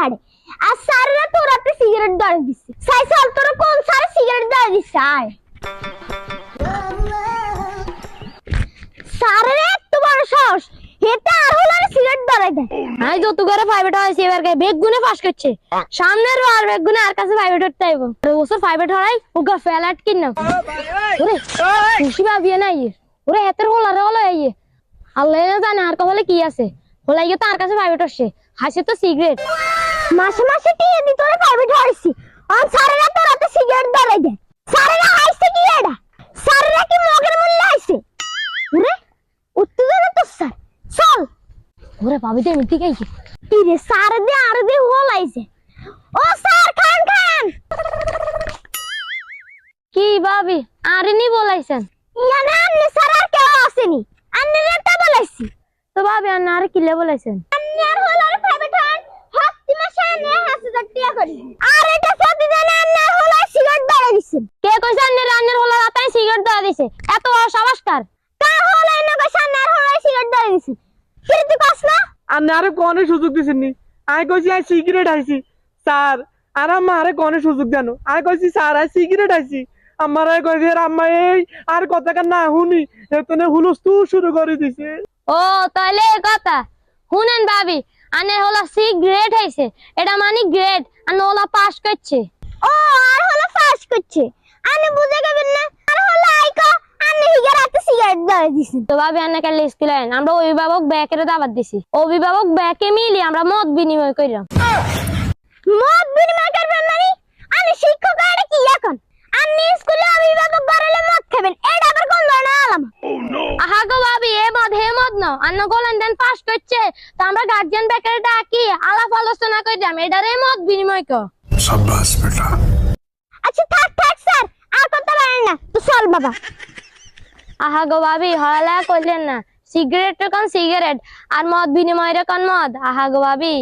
ছাড়ে আর স্যাররা তোর হাতে সিগারেট ধরে দিচ্ছে সাই চল তোর কোন স্যার সিগারেট ধরে দিচ্ছে আয় স্যারের এত বড় সাহস হেটা আর হলো সিগারেট ধরে দেয় আমি যত করে প্রাইভেট হইছে এবার কে বেগ গুনে পাস করছে সামনের আর বেগ গুনে আর কাছে প্রাইভেট হতে আইবো ওসব প্রাইভেট হরাই ওগা ফ্ল্যাট কিন না ওরে খুশি ভাবি না ওরে হেতের হলো এই আল্লাহ জানে আর কবলে কি আছে হলাই তো আর কাছে প্রাইভেট হচ্ছে হাসে তো সিগারেট মাসে মাসে টিয়ে দি তোরে প্রাইভেট হইছি আর স্যারেরা তোর হাতে সিগারেট ধরে দেয় স্যারেরা আইছে কি এটা স্যারেরা কি মগের মূল্য আইছে ওরে উত্তেজনা তো স্যার চল ওরে ভাবি দে মিটি গাইছে কি রে স্যার দে আর দে হলাইছে ও স্যার খান কি ভাবি আরে নি বলাইছেন ইয়া না আপনি স্যার আর কেউ আসেনি আপনি রেটা বলাইছি তো ভাবি আপনি আর কি লে বলাইছেন আপনি আর হলার প্রাইভেট হন হস্তি মাসে নে 1000 টাকা করি আর এটা সত্যি জানা আপনি আর হলার সিগারেট ধরে দিছেন কে কইছে আপনি রান্নার হলার আতাই সিগারেট ধরে দিছে এত সাবাসকার কা হলাই না কইছে আপনি আর হলার সিগারেট ধরে দিছে কি তুই কস না আপনি আরে কোনে সুযোগ দিছেননি আই কইছি আই সিগারেট আইছি স্যার আর আমারে কোনে সুযোগ দেন আই কইছি স্যার আই সিগারেট আইছি আমারে কইছে আম্মা এই আর কথা কান না হুনি এতনে হুলুস্তু শুরু করে দিছে ও তাহলে এই কথা শুনেন ভাবি আনে হলো সিগারেট হইছে এটা মানে গ্রেড আনে হলো পাস করছে ও আর হলো পাস করছে আনে বুঝে গেবেন না আর হলো আইকো আনে হিগারাতে সিগারেট ধরে দিছেন তো ভাবি আনে কাল স্কুলে আইন আমরা অভিভাবক ব্যাকের দাওয়াত দিছি অভিভাবক ব্যাকে মিলি আমরা মত বিনিময় কইরাম মত বিনিময় করবেন মানে আনে শিক্ষক আরে কি এখন আনে স্কুলে অভিভাবক বাড়ালে মত খাবেন এটা আবার কোন ধরনের আলামত আহা গো ভাবি এ মত হে মত না আন্ন গোলেন দেন পাস করছে তো আমরা গার্জিয়ান ব্যাকের ডাকি আলাপ আলোচনা কইরাম এটারে মত বিনিময় কর शाबाश बेटा আচ্ছা থাক স্যার আর কথা বলেন না তো চল বাবা আহা গো ভাবি হলা কইলেন না সিগারেট কোন সিগারেট আর মদ বিনিময়ের কোন মদ আহা গো ভাবি